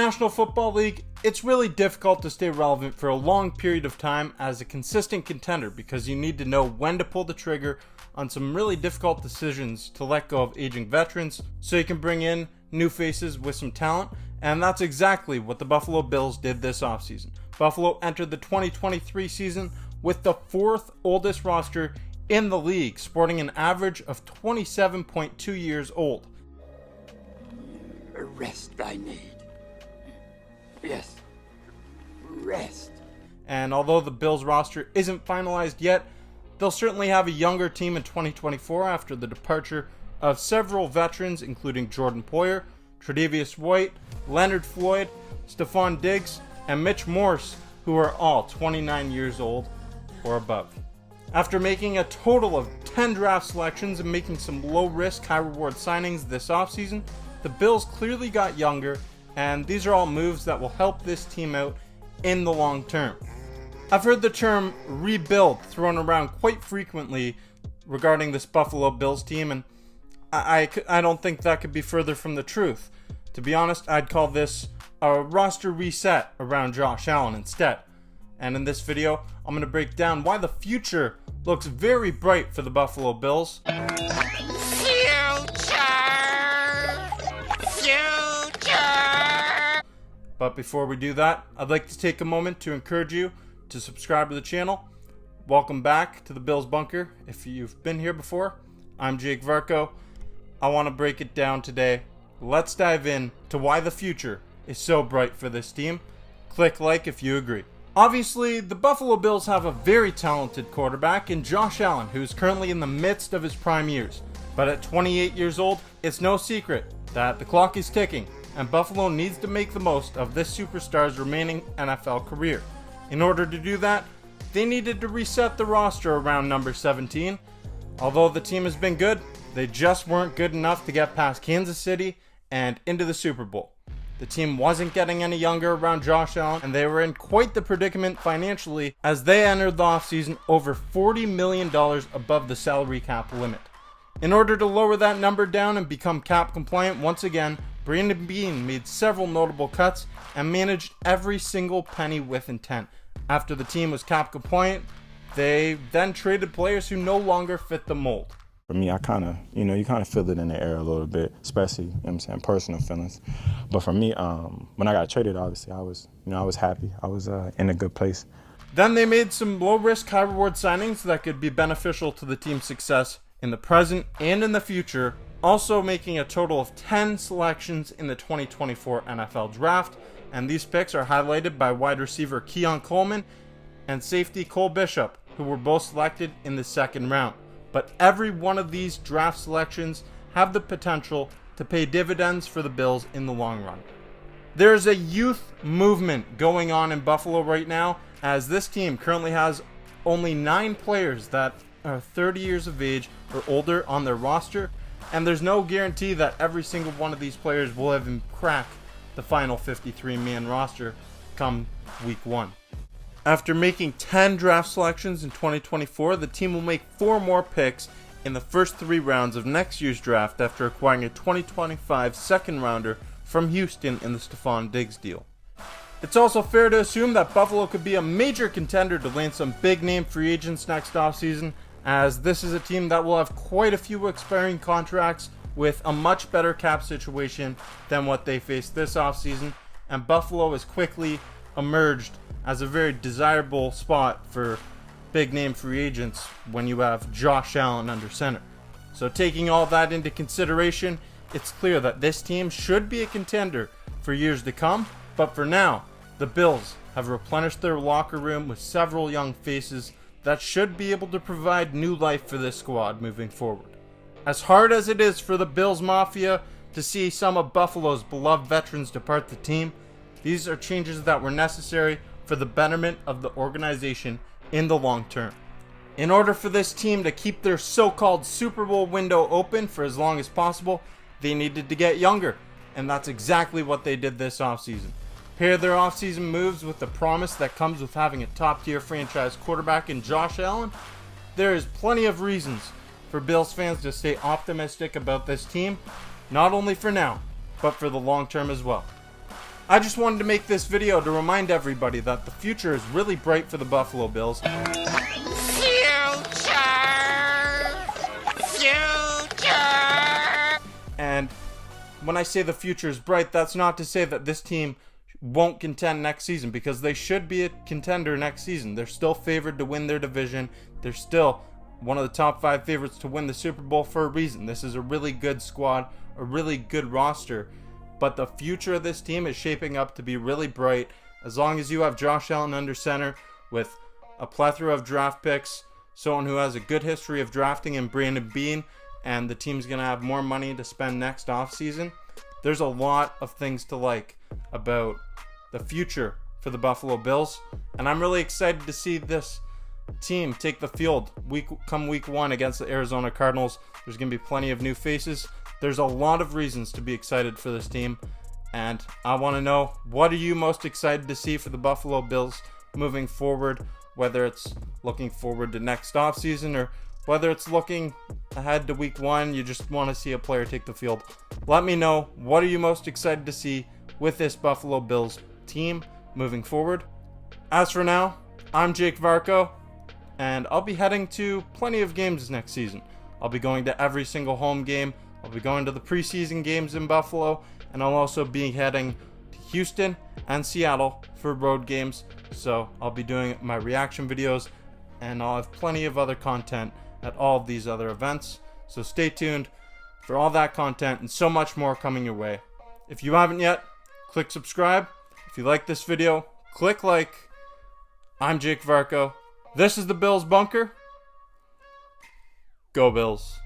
National Football League, it's really difficult to stay relevant for a long period of time as a consistent contender because you need to know when to pull the trigger on some really difficult decisions to let go of aging veterans so you can bring in new faces with some talent, and that's exactly what the Buffalo Bills did this offseason. Buffalo entered the 2023 season with the fourth oldest roster in the league, sporting an average of 27.2 years old. Rest I need. Yes, rest. And although the Bills roster isn't finalized yet, they'll certainly have a younger team in 2024 after the departure of several veterans, including Jordan Poyer, Tre'Davious White, Leonard Floyd, Stephon Diggs, and Mitch Morse, who are all 29 years old or above. After making a total of 10 draft selections and making some low-risk, high-reward signings this offseason, the Bills clearly got younger, and these are all moves that will help this team out in the long term. I've heard the term rebuild thrown around quite frequently regarding this Buffalo Bills team, and I don't think that could be further from the truth. To be honest, I'd call this a roster reset around Josh Allen instead. And in this video, I'm going to break down why the future looks very bright for the Buffalo Bills. But before we do that, I'd like to take a moment to encourage you to subscribe to the channel. Welcome back to the Bills Bunker. If you've been here before, I'm Jake Varco. I want to break it down today. Let's dive in to why the future is so bright for this team. Click like if you agree. Obviously, the Buffalo Bills have a very talented quarterback in Josh Allen, who is currently in the midst of his prime years. But at 28 years old, it's no secret that the clock is ticking, and Buffalo needs to make the most of this superstar's remaining NFL career. In order to do that, they needed to reset the roster around number 17. Although the team has been good, they just weren't good enough to get past Kansas City and into the Super Bowl. The team wasn't getting any younger around Josh Allen, and they were in quite the predicament financially as they entered the offseason over $40 million above the salary cap limit. In order to lower that number down and become cap compliant once again, Brandon Beane made several notable cuts and managed every single penny with intent. After the team was cap compliant, they then traded players who no longer fit the mold. For me, I kind of, you kind of feel it in the air a little bit, especially, personal feelings. But for me, when I got traded, obviously, I was happy. I was in a good place. Then they made some low-risk, high-reward signings that could be beneficial to the team's success in the present and in the future, also making a total of 10 selections in the 2024 NFL Draft, and these picks are highlighted by wide receiver Keon Coleman and safety Cole Bishop, who were both selected in the second round. But every one of these draft selections have the potential to pay dividends for the Bills in the long run. There's a youth movement going on in Buffalo right now, as this team currently has only 9 players that are 30 years of age or older on their roster, and there's no guarantee that every single one of these players will even crack the final 53-man roster come week 1. After making 10 draft selections in 2024, the team will make 4 more picks in the first 3 rounds of next year's draft after acquiring a 2025 second rounder from Houston in the Stephon Diggs deal. It's also fair to assume that Buffalo could be a major contender to land some big-name free agents next offseason, as this is a team that will have quite a few expiring contracts with a much better cap situation than what they faced this offseason, and Buffalo has quickly emerged as a very desirable spot for big-name free agents when you have Josh Allen under center. So taking all that into consideration, it's clear that this team should be a contender for years to come, but for now, the Bills have replenished their locker room with several young faces that should be able to provide new life for this squad moving forward. As hard as it is for the Bills Mafia to see some of Buffalo's beloved veterans depart the team, these are changes that were necessary for the betterment of the organization in the long term. In order for this team to keep their so-called Super Bowl window open for as long as possible, they needed to get younger, and that's exactly what they did this offseason. Pair their offseason moves with the promise that comes with having a top-tier franchise quarterback in Josh Allen. There is plenty of reasons for Bills fans to stay optimistic about this team, not only for now, but for the long term as well. I just wanted to make this video to remind everybody that the future is really bright for the Buffalo Bills. And when I say the future is bright, that's not to say that this team won't contend next season, because they should be a contender next season. They're still favored to win their division. They're still one of the top 5 favorites to win the Super Bowl for a reason. This is a really good squad, a really good roster. But the future of this team is shaping up to be really bright. As long as you have Josh Allen under center with a plethora of draft picks, someone who has a good history of drafting in Brandon Beane, and the team's going to have more money to spend next offseason, there's a lot of things to like about the future for the Buffalo Bills. And I'm really excited to see this team take the field come week 1 against the Arizona Cardinals. There's going to be plenty of new faces. There's a lot of reasons to be excited for this team. And I want to know, what are you most excited to see for the Buffalo Bills moving forward? Whether it's looking forward to next offseason, or whether it's looking ahead to week 1, you just want to see a player take the field. Let me know, what are you most excited to see with this Buffalo Bills team moving forward? As for now, I'm Jake Varco, and I'll be heading to plenty of games next season. I'll be going to every single home game. I'll be going to the preseason games in Buffalo, and I'll also be heading to Houston and Seattle for road games. So I'll be doing my reaction videos, and I'll have plenty of other content at all of these other events. So stay tuned for all that content and so much more coming your way. If you haven't yet, click subscribe. If you like this video, click like. I'm Jake Varco. This is the Bills Bunker. Go Bills.